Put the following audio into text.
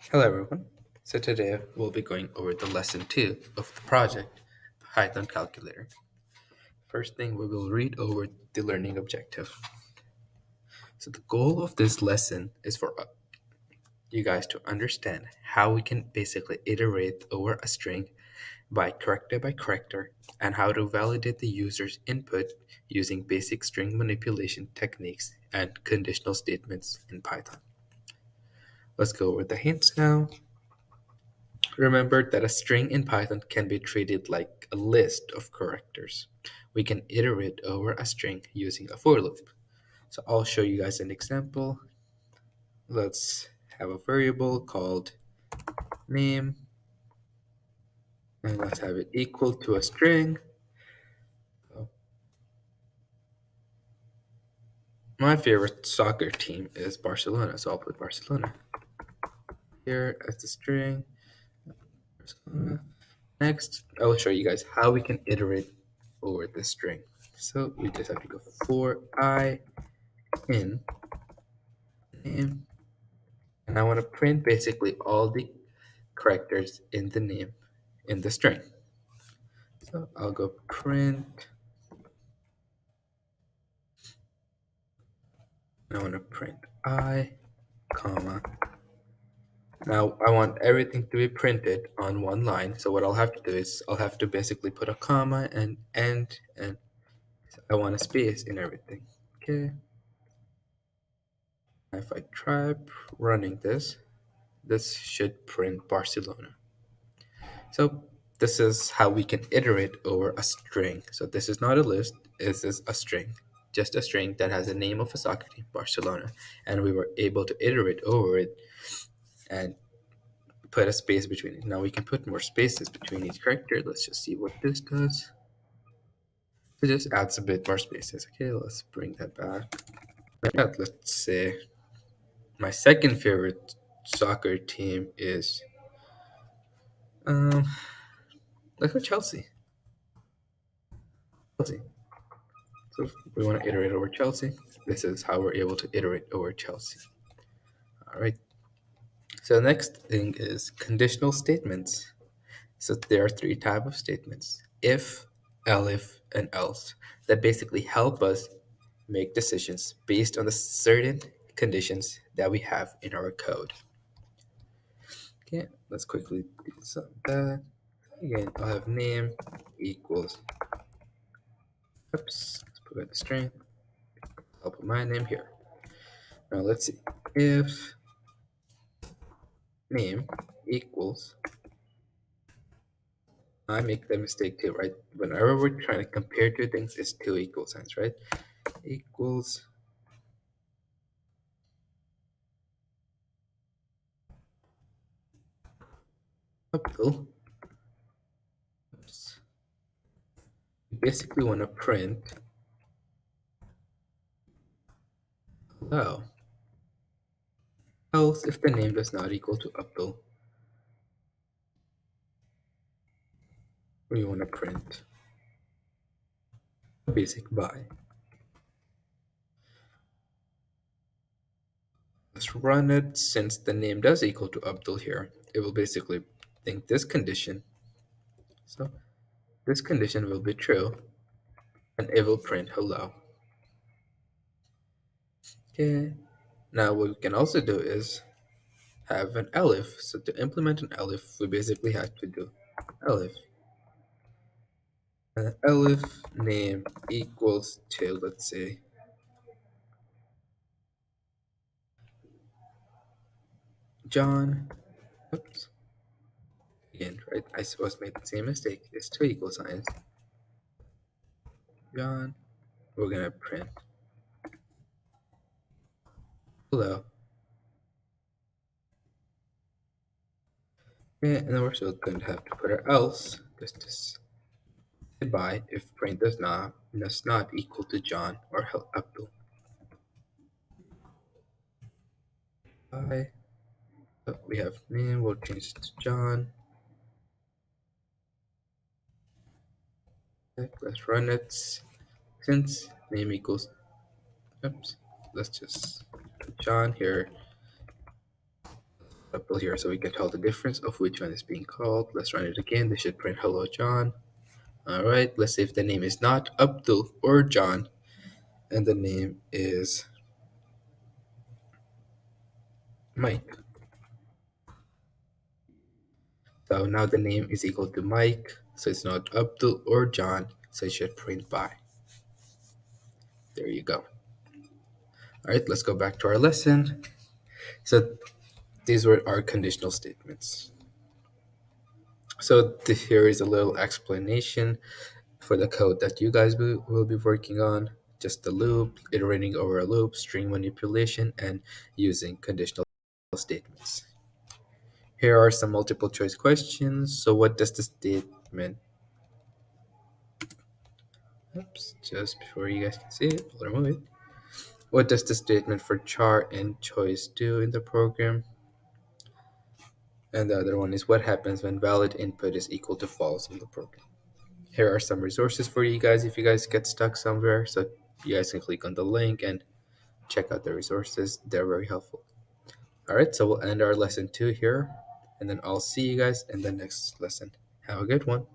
Hello everyone. So today we'll be going over the lesson 2 of the project, Python Calculator. First thing we will read over the learning objective. So the goal of this lesson is for you guys to understand how we can basically iterate over a string by character and how to validate the user's input using basic string manipulation techniques and conditional statements in Python. Let's go over the hints now. Remember that a string in Python can be treated like a list of characters. We can iterate over a string using a for loop. So I'll show you guys an example. Let's have a variable called name, and let's have it equal to a string. So my favorite soccer team is Barcelona, so I'll put Barcelona here as the string. Barcelona. Next, I will show you guys how we can iterate over this string. So we just have to go for I in name, and I want to print basically all the characters in the name in the string. So I'll go print. I want to print I, comma. Now I want everything to be printed on one line. So what I'll have to do is I'll have to basically put a comma and end, and I want a space in everything. Okay. If I try running this, this should print Barcelona. So this is how we can iterate over a string. So this is not a list, this is a string. Just a string that has the name of a soccer team, Barcelona. And we were able to iterate over it and put a space between it. Now we can put more spaces between each character. Let's just see what this does. It just adds a bit more spaces. Okay, let's bring that back. Let's say my second favorite soccer team is um let's go Chelsea. Chelsea. So if we want to iterate over Chelsea, this is how we're able to iterate over Chelsea. All right. So the next thing is conditional statements. So there are three types of statements: if, elif, and else, that basically help us make decisions based on the certain conditions that we have in our code. Okay, let's quickly do some of that. Again, I'll have name equals, oops, let's put in the string. I'll put my name here. Now let's see. If name equals, I make the mistake too, right? Whenever we're trying to compare two things, it's two equal signs, right? Equals uphill. Oops. We basically want to print hello. Else, if the name does not equal to uphill, we want to print a basic by. Let's run it. Since the name does equal to Abdul here, it will basically think this condition. So this condition will be true, and it will print hello. Okay. Now what we can also do is have an elif. So to implement an elif, we basically have to do elif. And elif name equals to, let's say, John. Oops. Again, right? I suppose made the same mistake. It's two equal signs. John. We're gonna print hello. Okay, and then we're still going to have to put our else just to by if print does not equal to John or Abdul. By we have name, we'll change it to John. Okay, let's run it. Since name equals, oops, let's just put John here. Up here so we can tell the difference of which one is being called. Let's run it again. They should print hello John. All right, let's see if the name is not Abdul or John, and the name is Mike. So now the name is equal to Mike, so it's not Abdul or John, so it should print by. There you go. All right, let's go back to our lesson. So these were our conditional statements. So here is a little explanation for the code that you guys will be working on. Just the loop, iterating over a loop, string manipulation, and using conditional statements. Here are some multiple choice questions. So what does the statement, oops, just before you guys can see it, I'll remove it. What does the statement for char and choice do in the program? And the other one is what happens when valid input is equal to false in the program. Here are some resources for you guys if you guys get stuck somewhere. So you guys can click on the link and check out the resources. They're very helpful. All right, so we'll end our lesson 2 here, and then I'll see you guys in the next lesson. Have a good one.